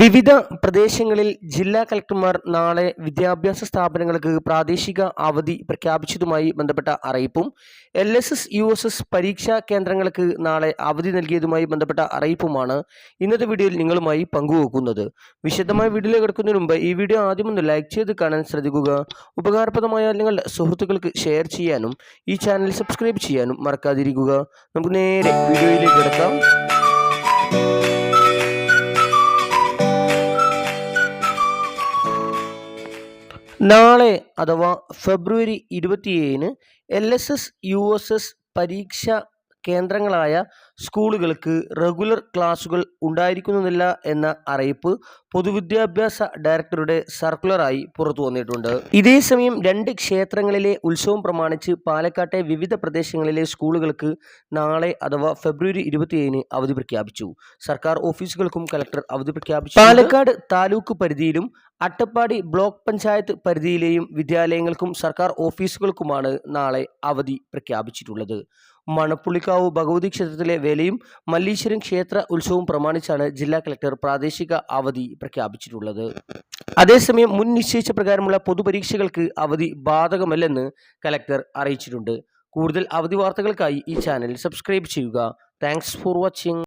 വിവിധ പ്രദേശങ്ങളിൽ ജില്ലാ കളക്ടർമാർ നാളെ വിദ്യാഭ്യാസ സ്ഥാപനങ്ങൾക്ക് പ്രാദേശിക അവധി പ്രഖ്യാപിച്ചതുമായി ബന്ധപ്പെട്ട അറിയിപ്പും LSS USS പരീക്ഷാ കേന്ദ്രങ്ങൾക്ക് നാളെ അവധി നൽകിയതുമായി ബന്ധപ്പെട്ട അറിയിപ്പുമാണ് ഇന്നത്തെ വീഡിയോയിൽ നിങ്ങളുമായി പങ്കുവെക്കുന്നത്. വിശദമായ വീഡിയോയിലേക്ക് കിടക്കുന്നതിന് മുമ്പ് ഈ വീഡിയോ ആദ്യം ഒന്ന് ലൈക്ക് ചെയ്ത് കാണാൻ ശ്രദ്ധിക്കുക. ഉപകാരപ്രദമായ നിങ്ങളുടെ സുഹൃത്തുക്കൾക്ക് ഷെയർ ചെയ്യാനും ഈ ചാനൽ സബ്സ്ക്രൈബ് ചെയ്യാനും മറക്കാതിരിക്കുക. നമുക്ക് നേരെ വീഡിയോയിലേക്ക് കിടക്കാം. നാളെ അഥവാ ഫെബ്രുവരി 27-ന് LSS USS പരീക്ഷാ കേന്ദ്രങ്ങളായ സ്കൂളുകൾക്ക് റെഗുലർ ക്ലാസുകൾ ഉണ്ടായിരിക്കുന്നതില്ല എന്ന അറിയിപ്പ് പൊതുവിദ്യാഭ്യാസ ഡയറക്ടറുടെ സർക്കുലറായി പുറത്തു വന്നിട്ടുണ്ട്. ഇതേസമയം 2 ക്ഷേത്രങ്ങളിലെ ഉത്സവം പ്രമാണിച്ച് പാലക്കാട്ടെ വിവിധ പ്രദേശങ്ങളിലെ സ്കൂളുകൾക്ക് നാളെ അഥവാ ഫെബ്രുവരി 27-ന് അവധി പ്രഖ്യാപിച്ചു. സർക്കാർ ഓഫീസുകൾക്കും കലക്ടർ അവധി പ്രഖ്യാപിച്ചു. പാലക്കാട് താലൂക്ക് പരിധിയിലും അട്ടപ്പാടി ബ്ലോക്ക് പഞ്ചായത്ത് പരിധിയിലെയും വിദ്യാലയങ്ങൾക്കും സർക്കാർ ഓഫീസുകൾക്കുമാണ് നാളെ അവധി പ്രഖ്യാപിച്ചിട്ടുള്ളത്. മണപ്പുള്ളിക്കാവ് ഭഗവതി ക്ഷേത്രത്തിലെ വേലയും മല്ലീശ്വരം ക്ഷേത്ര ഉത്സവവും പ്രമാണിച്ചാണ് ജില്ലാ കളക്ടർ പ്രാദേശിക അവധി പ്രഖ്യാപിച്ചിട്ടുള്ളത്. അതേസമയം മുൻ നിശ്ചയിച്ച പ്രകാരമുള്ള പൊതുപരീക്ഷകൾക്ക് അവധി ബാധകമല്ലെന്ന് കലക്ടർ അറിയിച്ചിട്ടുണ്ട്. കൂടുതൽ അവധി വാർത്തകൾക്കായി ഈ ചാനൽ സബ്സ്ക്രൈബ് ചെയ്യുക. Thanks for watching.